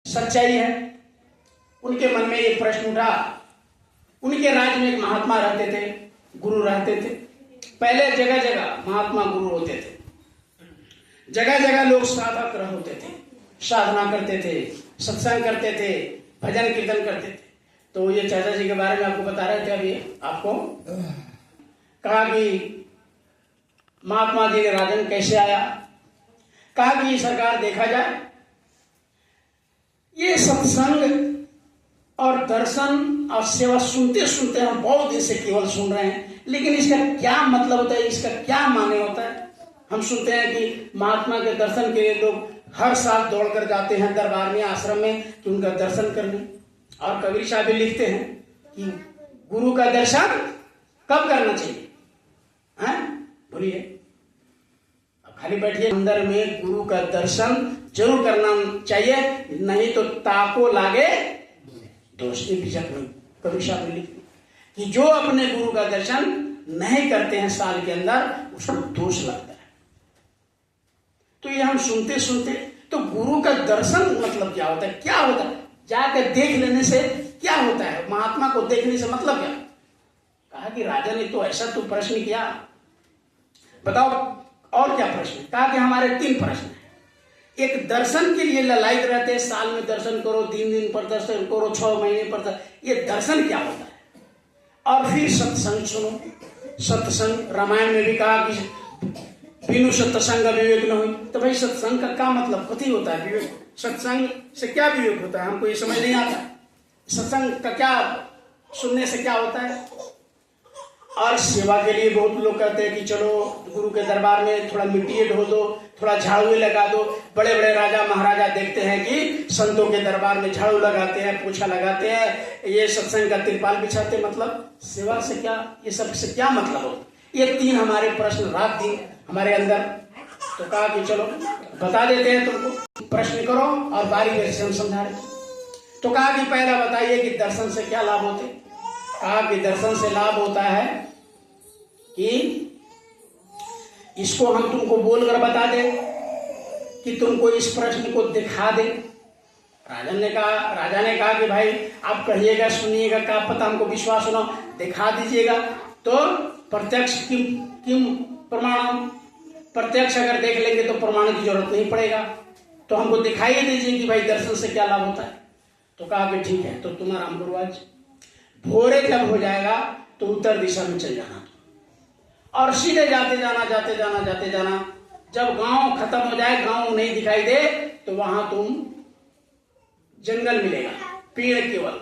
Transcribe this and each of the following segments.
सच्चाई है। उनके मन में एक प्रश्न उठा। उनके राज्य में एक महात्मा रहते थे, गुरु रहते थे। पहले जगह जगह महात्मा गुरु होते थे, जगह जगह लोग साधक होते थे, साधना करते थे, सत्संग करते थे, भजन कीर्तन करते थे। तो ये चाचा जी के बारे में आपको बता रहे थे अभी आपको, कहा कि महात्मा जी राजन कैसे आया, कहा कि सरकार देखा जाए ये सत्संग और दर्शन और सेवा सुनते सुनते हम बहुत दिन से केवल सुन रहे हैं, लेकिन इसका क्या मतलब होता है, इसका क्या माने होता है। हम सुनते हैं कि महात्मा के दर्शन के लिए लोग हर साल दौड़कर जाते हैं दरबार में, आश्रम में, कि उनका दर्शन करने। और कबीर साहब भी लिखते हैं कि गुरु का दर्शन कब करना चाहिए, बोलिए। अब खाली बैठिए, अंदर में गुरु का दर्शन जरूर करना चाहिए, नहीं तो ताको लागे दोष। कबीर साहब ने लिखा कि जो अपने गुरु का दर्शन नहीं करते हैं साल के अंदर, उसको दोष लगता है। तो ये हम सुनते सुनते, तो गुरु का दर्शन मतलब क्या होता है, क्या होता है, जाकर देख लेने से क्या होता है, महात्मा को देखने से मतलब क्या। कहा कि राजा ने तो ऐसा तो प्रश्न किया, बताओ और क्या प्रश्न। कहा कि हमारे 3 प्रश्न है। एक दर्शन के लिए ललायत रहते हैं, साल में दर्शन करो, 3 दिन पर दर्शन करो, 6 महीने पर ये दर्शन क्या होता है। और फिर सत्संग सुनो, सत्संग। रामायण में भी कहा कि बिनु सत्संग विवेक न हुई। तो भाई सत्संग का क्या मतलब, कथी होता है विवेक, सत्संग से क्या विवेक होता है, हमको ये समझ नहीं आता। सत्संग का क्या, सुनने से क्या होता है। और सेवा के लिए बहुत लोग कहते हैं कि चलो गुरु के दरबार में थोड़ा मिट्टी ढो दो, थोड़ा झाड़ू लगा दो। बड़े बड़े राजा महाराजा देखते हैं कि संतों के दरबार में झाड़ू लगाते हैं, पोछा लगाते हैं, ये सत्संग का तिरपाल बिछाते। मतलब सेवा से क्या, ये सब से क्या मतलब हो। ये 3 हमारे प्रश्न रात दिन हमारे अंदर। तो कहा कि चलो बता देते हैं तुमको, प्रश्न करो और बारी बारी से हम समझा रहे। तो कहा कि पहला बताइए कि दर्शन से क्या लाभ होते। कहा कि दर्शन से लाभ होता है कि इसको हम तुमको बोलकर बता दे, कि तुमको इस प्रश्न को दिखा दे। राजा ने कहा कि भाई आप कहिएगा, सुनिएगा, क्या पता हमको विश्वास होना, दिखा दीजिएगा। तो प्रत्यक्ष किम प्रमाणम, प्रत्यक्ष अगर देख लेंगे तो प्रमाण की जरूरत नहीं पड़ेगा, तो हमको दिखाई दीजिए कि भाई दर्शन से क्या लाभ होता है। तो कहा कि ठीक है, तो तुम आराम करो, आज भोरे जब हो जाएगा तो उत्तर दिशा में चल जाना और सीधे जाते जाना। जब गांव खत्म हो जाए, गांव नहीं दिखाई दे, तो वहां तुम जंगल मिलेगा, पेड़ केवल।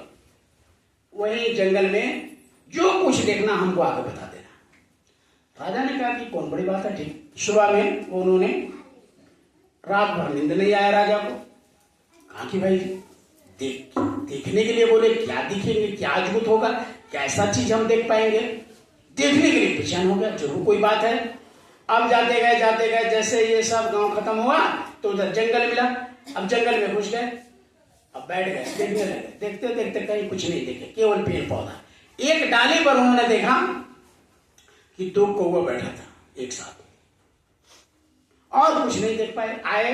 वही जंगल में जो कुछ देखना हमको आगे बता देना। राजा ने कहा कि कौन बड़ी बात है, ठीक। सुबह में उन्होंने रात भर नींद नहीं आया राजा को। कहा कि भाई देखने के लिए बोले, क्या दिखेंगे, क्या अद्भुत होगा, कैसा चीज हम देख पाएंगे। देखने के लिए बेचैन हो गया, जरूर कोई बात है। अब जाते गए, जैसे ये सब गांव खत्म हुआ तो उधर जंगल मिला। अब जंगल में घुस गए, अब बैठ गए, देखने लगे। देखते देखते कहीं कुछ नहीं देखे, केवल पेड़ पौधा। एक डाली पर उन्होंने देखा कि 2 कौवा बैठा था एक साथ, और कुछ नहीं देख पाए। आए,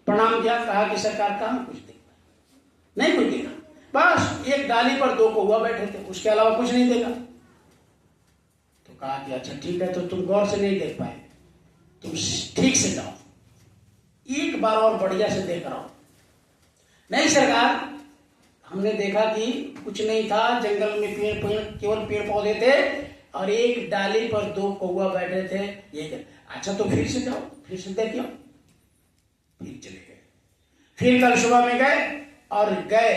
प्रणाम किया, कहा कि सरकार कहाँ कुछ देख पाए, नहीं कुछ देखा, बस एक डाली पर 2 कौवा बैठे थे, उसके अलावा कुछ नहीं देखा। तो कहा कि अच्छा ठीक है, तो तुम गौर से नहीं देख पाए, तुम ठीक से जाओ, एक बार और बढ़िया से देख रहा हूं। नहीं सरकार, हमने देखा कि कुछ नहीं था, जंगल में केवल पेड़ पौधे थे और एक डाली पर 2 कौवा बैठे थे, ये। अच्छा तो फिर से जाओ, फिर से देखिए। फिर चले गए, फिर कल सुबह में गए और गए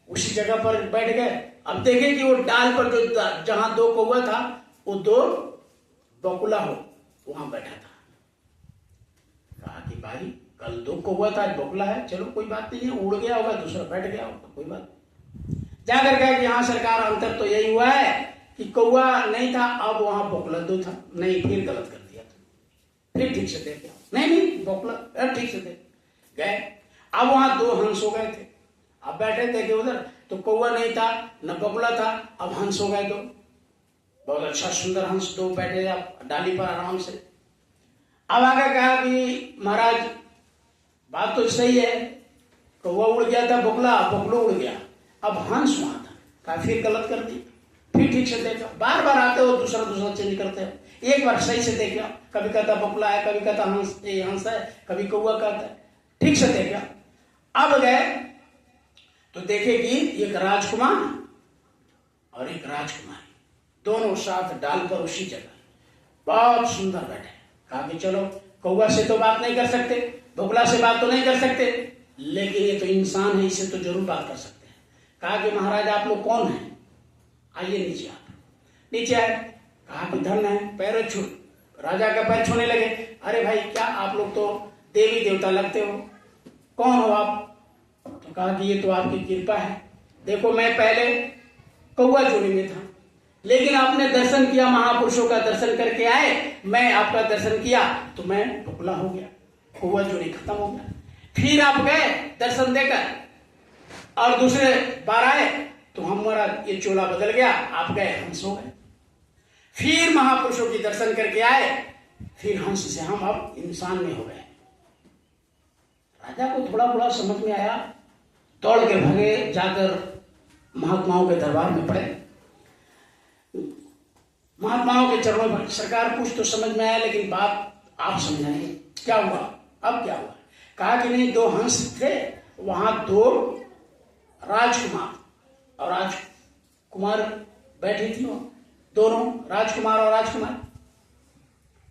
उसी जगह पर बैठ गए। अब देखें कि वो डाल पर जो जहां 2 कौवा था, वो 2 बकुला हो वहां बैठा था। कहा कि भाई कल 2 कौवा था, आज बकुला है, चलो कोई बात नहीं है, उड़ गया होगा, दूसरा बैठ गया होगा, कोई बात। जाकर कहा कि हाँ सरकार, अंतर तो यही हुआ है कि कौवा नहीं था, अब वहां बकुला 2 था। नहीं, फिर गलत कर दिया, फिर ठीक से देख, नहीं बकुला ठीक से देख गए। अब वहां 2 हंस हो गए थे, अब बैठे थे कि उधर तो कौवा नहीं था न बकुला था, अब हंस हो गए 2, बहुत अच्छा सुंदर हंस 2 बैठे आप डाली पर आराम से। अब आगे कहा कि महाराज बात तो सही है, कौवा उड़ गया था, बगुला उड़ गया, अब हंस वहां था। कहा फिर गलत कर दी, फिर ठीक से देखा, बार बार आते हो दूसरा चेंज करते हो, एक बार सही से देखा, कभी कहता बगुला है, कभी कहता हंस है, कभी कौवा कहता है, ठीक से देखा। अब गए तो देखे कि एक राजकुमार और एक राजकुमारी दोनों साथ डालकर उसी जगह बहुत सुंदर बैठे। कहा कि चलो, कौवा से तो बात नहीं कर सकते, बगुला से बात तो नहीं कर सकते, लेकिन ये तो इंसान है, इससे तो जरूर बात कर सकते हैं। कहा कि महाराज आप लोग कौन हैं, आइए नीचे। आप नीचे आए, कहा कि धन है, पैर छू, राजा का पैर छूने लगे। अरे भाई क्या आप लोग तो देवी देवता लगते हो, कौन हो आप? तो कहा कि ये तो आपकी कृपा है, देखो मैं पहले कौवा जोड़ी में था, लेकिन आपने दर्शन किया, महापुरुषों का दर्शन करके आए, मैं आपका दर्शन किया तो मैं बगुला हो गया, कौवा जोड़ी खत्म हो गया। फिर आप गए दर्शन देकर और दूसरे बार आए तो हमारा ये चोला बदल गया, आप गए हंस हो गए। फिर महापुरुषों की दर्शन करके आए, फिर हंस से हम अब इंसान में हो गए। राजा को थोड़ा थोड़ा समझ में आया, दौड़ के भागे, जाकर महात्माओं के दरबार में पड़े, महात्माओं के चरणों में, सरकार कुछ तो समझ में आया, लेकिन बात आप समझाइए क्या हुआ, अब क्या हुआ? कहा कि नहीं, दो हंस थे, वहां दो राजकुमार और राजकुमार बैठी थी, दोनों राजकुमार और राजकुमार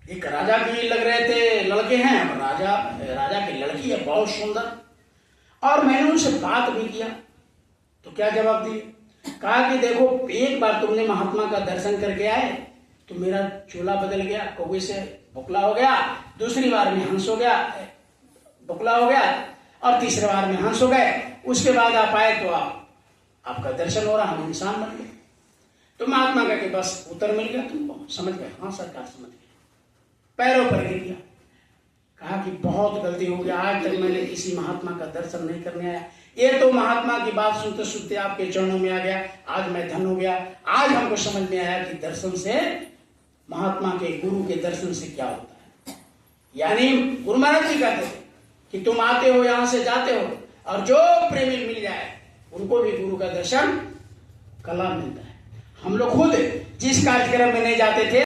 एक राजा की लग रहे थे, लड़के हैं, राजा की लड़की है बहुत सुंदर, और मैंने उनसे बात भी किया तो क्या जवाब दिए? कहा कि देखो, एक बार तुमने महात्मा का दर्शन करके आए तो मेरा चोला बदल गया, कौवे से बगुला हो गया, दूसरी बार में हंस हो गया, बगुला हो गया, और तीसरी बार में हंस हो गए। उसके बाद आप आए तो आपका दर्शन हो रहा, हम इंसान बन गए। तो महात्मा का कि बस उत्तर मिल गया तुमको, समझ गए? हाँ सरकार समझ गए। पैरों पर गिर गया, कहा कि बहुत गलती हो गया, आज तक मैंने किसी महात्मा का दर्शन नहीं करने आया, ये तो महात्मा की बात सुनते सुनते आपके चरणों में आ गया, आज मैं धन हो गया। आज हमको समझ में आया कि दर्शन से, महात्मा के गुरु के दर्शन से क्या होता है। यानी गुरु महाराज जी कहते थे कि तुम आते हो, यहां से जाते हो, और जो प्रेमी मिल जाए उनको भी गुरु का दर्शन कला मिलता है। हम लोग खुद जिस कार्यक्रम में नहीं जाते थे,